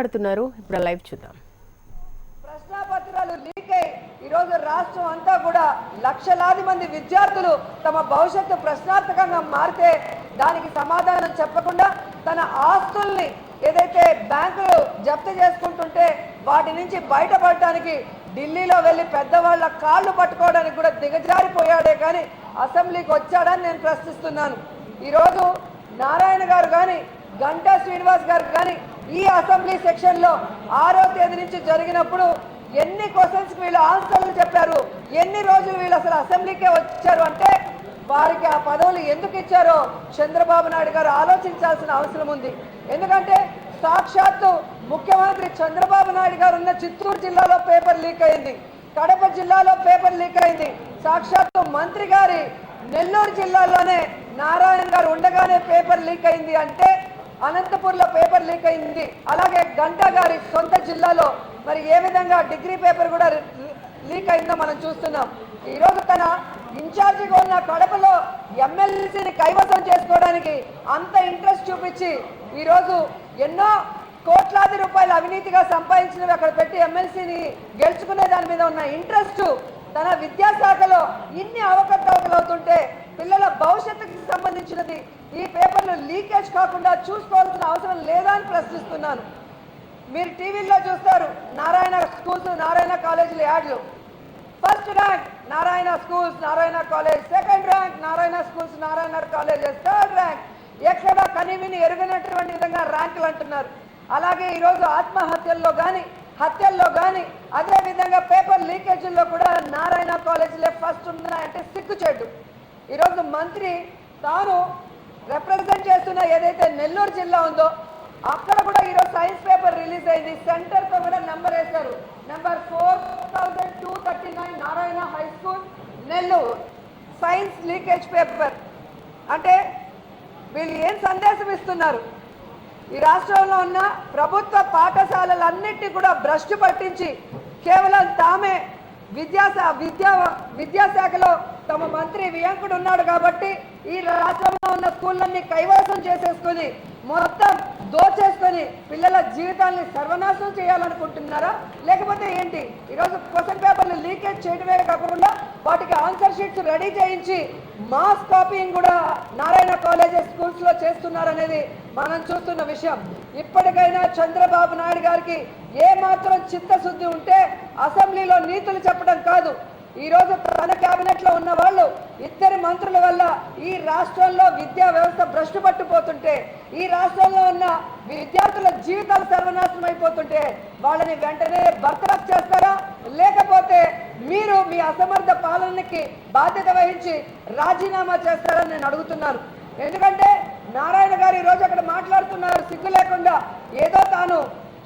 మాట్లాడుతున్నారు. ఇప్పుడు లైవ్ చూద్దాం. ప్రశ్నాపత్రాలు లీక్ అయి ఈరోజు రాష్ట్రం అంతా కూడా లక్షలాది మంది విద్యార్థులు తమ భవిష్యత్తు ప్రశ్నార్థకంగా మారితే దానికి సమాధానం చెప్పకుండా తన ఆస్తుల్ని ఏదైతే బ్యాంకులు జప్తు చేసుకుంటుంటే వాటి నుంచి బయటపడటానికి ఢిల్లీలో వెళ్ళి పెద్దవాళ్ళ కాళ్ళు పట్టుకోవడానికి కూడా దిగజారిపోయాడే కానీ అసెంబ్లీకి వచ్చాడని నేను ప్రశ్నిస్తున్నాను. ఈరోజు నారాయణ గారు కానీ గంటా శ్రీనివాస్ గారు కానీ ఈ అసెంబ్లీ సెక్షన్లో 6వ తేదీ నుంచి జరిగినప్పుడు ఎన్ని క్వశ్చన్స్కి వీళ్ళు ఆన్సర్లు చెప్పారు, ఎన్ని రోజులు వీళ్ళు అసలు అసెంబ్లీకే వచ్చారు అంటే వారికి ఆ పదవులు ఎందుకు ఇచ్చారో చంద్రబాబు నాయుడు గారు ఆలోచించాల్సిన అవసరం ఉంది. ఎందుకంటే సాక్షాత్తు ముఖ్యమంత్రి చంద్రబాబు నాయుడు గారు ఉన్న చిత్తూరు జిల్లాలో పేపర్ లీక్ అయింది, కడప జిల్లాలో పేపర్ లీక్ అయింది, సాక్షాత్తు మంత్రి గారి నెల్లూరు జిల్లాలోనే నారాయణ గారు ఉండగానే పేపర్ లీక్ అయింది అంటే అనంతపూర్లో పేపర్ లీక్ అయింది. అలాగే గంటా గారి సొంత జిల్లాలో మరి ఏ విధంగా డిగ్రీ పేపర్ కూడా లీక్ అయిందో మనం చూస్తున్నాం. ఈరోజు తన ఇన్ఛార్జిగా ఉన్న కడపలో ఎమ్మెల్సీని కైవసం చేసుకోవడానికి అంత ఇంట్రెస్ట్ చూపించి ఈరోజు ఎన్నో కోట్లాది రూపాయలు అవినీతిగా సంపాదించినవి అక్కడ పెట్టి ఎమ్మెల్సీని గెలుచుకునే దాని మీద ఉన్న ఇంట్రెస్ట్ తన విద్యాశాఖలో ఇన్ని అవకతవకలు అవుతుంటే పిల్లల భవిష్యత్తుకి సంబంధించినది ఈ పేపర్లు లీకేజ్ కాకుండా చూసుకోవాల్సిన అవసరం లేదా అని ప్రశ్నిస్తున్నాను. మీరు టీవీలో చూస్తారు నారాయణ స్కూల్స్ నారాయణ కాలేజీల యాడ్లు. First rank Narayana schools Narayana college, second rank Narayana schools Narayana colleges, third rank ఎక్కడ కనివిని ఎరుగనటువంటి విధంగా ర్యాంకులు అంటున్నారు. అలాగే ఈరోజు ఆత్మహత్యల్లో కానీ హత్యల్లో కానీ అదేవిధంగా పేపర్ లీకేజీల్లో కూడా నారాయణ కాలేజీలే ఫస్ట్ ఉన్నాయంటే సిగ్గుచేటు. ఈరోజు మంత్రి తాను రిప్రజెంట్ చేస్తున్న ఏదైతే నెల్లూరు జిల్లా ఉందో అక్కడ కూడా ఈరోజు సైన్స్ పేపర్ రిలీజ్ అయింది. సెంటర్తో కూడా నెంబర్ వేశారు, number 4239 Narayana high school Nellore science leakage paper. అంటే వీళ్ళు ఏం సందేశం ఇస్తున్నారు? ఈ రాష్ట్రంలో ఉన్న ప్రభుత్వ పాఠశాలలన్నింటినీ కూడా భ్రష్టు పట్టించి కేవలం తామే విద్యాశాఖలో తమ మంత్రి వియంకుడు ఉన్నాడు కాబట్టి ఈ రాష్ట్రంలో ఉన్న స్కూళ్ళన్నీ కైవసం చేసేసుకొని మొత్తం దోచేసుకొని పిల్లల జీవితాన్ని సర్వనాశనం చేయాలనుకుంటున్నారా లేకపోతే ఏంటి? ఈరోజు క్వశ్చన్ పేపర్లు లీకేజ్ చేయడమే కాకుండా వాటికి ఆన్సర్ షీట్స్ రెడీ చేయించి మాస్ కాపీయింగ్ కూడా నారాయణ కాలేజెస్ స్కూల్స్లో చేస్తున్నారనేది మనం చూస్తున్న విషయం. ఇప్పటికైనా చంద్రబాబు నాయుడు గారికి ఏమాత్రం చిత్తశుద్ధి ఉంటే అసెంబ్లీలో నీతులు చెప్పడం కాదు, ఈరోజు తన క్యాబినెట్లో ఉన్న వాళ్ళు 2 మంత్రుల వల్ల ఈ రాష్ట్రంలో విద్యా వ్యవస్థ భ్రష్టు పట్టిపోతుంటే ఈ రాష్ట్రంలో ఉన్న విద్యార్థుల జీవితాలు సర్వనాశనం అయిపోతుంటే వాళ్ళని వెంటనే బర్తరఫ్ చేస్తారా లేకపోతే మీరు మీ అసమర్థ పాలనకి బాధ్యత వహించి రాజీనామా చేస్తారని నేను అడుగుతున్నాను. ఎందుకంటే నారాయణ గారు ఈరోజు అక్కడ మాట్లాడుతున్నారు సిగ్గు లేకుండా, ఏదో తాను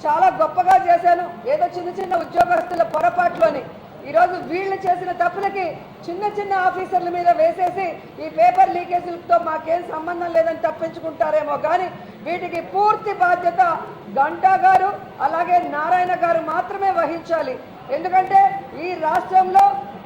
చాలా గొప్పగా చేశాను, ఏదో చిన్న చిన్న ఉద్యోగస్తుల పొరపాట్లోని ఈరోజు వీళ్ళు చేసిన తప్పులకి చిన్న చిన్న ఆఫీసర్ల మీద వేసేసి ఈ పేపర్ లీకేజీలతో మాకేం సంబంధం లేదని తప్పించుకుంటారేమో కానీ వీటికి పూర్తి బాధ్యత గంటా గారు అలాగే నారాయణ గారు మాత్రమే వహించాలి. ఎందుకంటే ఈ రాష్ట్రంలో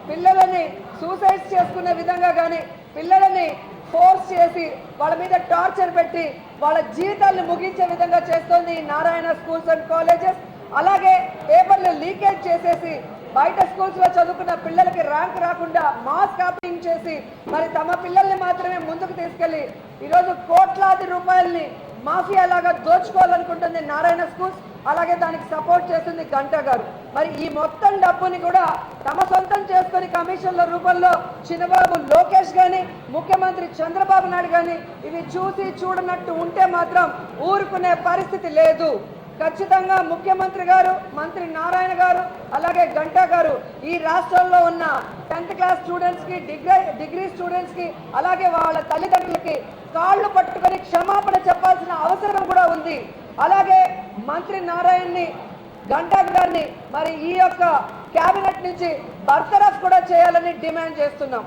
పిల్లలని సూసైడ్స్ చేసుకునే విధంగా కానీ పిల్లలని ఫోర్స్ చేసి వాళ్ళ మీద టార్చర్ పెట్టి వాళ్ళ జీవితాలను ముగించే విధంగా చేస్తోంది ఈ నారాయణ స్కూల్స్ అండ్ కాలేజెస్. అలాగే పేపర్లు లీకేజ్ చేసేసి బయట స్కూల్స్లో చదువుకున్న పిల్లలకి ర్యాంక్ రాకుండా మాస్ కాపీయింగ్ చేసి మరి తమ పిల్లల్ని మాత్రమే ముందుకు తీసుకెళ్ళి ఈరోజు కోట్లాది రూపాయల్ని మాఫియా లాగా దోచుకోవాలనుకుంటుంది నారాయణ స్కూల్స్. అలాగే దానికి సపోర్ట్ చేస్తుంది గంటా గారు. మరి ఈ మొత్తం డబ్బుని కూడా తమ సొంతం చేసుకొని కమిషన్ల రూపంలో చిన్నబాబు లోకేష్ కానీ ముఖ్యమంత్రి చంద్రబాబు నాయుడు కానీ ఇవి చూసి చూడనట్టు ఉంటే మాత్రం ఊరుకునే పరిస్థితి లేదు. ఖచ్చితంగా ముఖ్యమంత్రి గారు మంత్రి నారాయణ గారు అలాగే గంటా గారు ఈ రాష్ట్రంలో ఉన్న 10th క్లాస్ స్టూడెంట్స్కి డిగ్రీ స్టూడెంట్స్కి అలాగే వాళ్ళ తల్లిదండ్రులకి కాళ్ళు పట్టుకొని క్షమాపణ చెప్పాల్సిన అవసరం కూడా ఉంది. అలాగే మంత్రి నారాయణని గంటా గారిని మరి ఈ యొక్క క్యాబినెట్ నుంచి బర్తరఫ్ కూడా చేయాలని డిమాండ్ చేస్తున్నాం.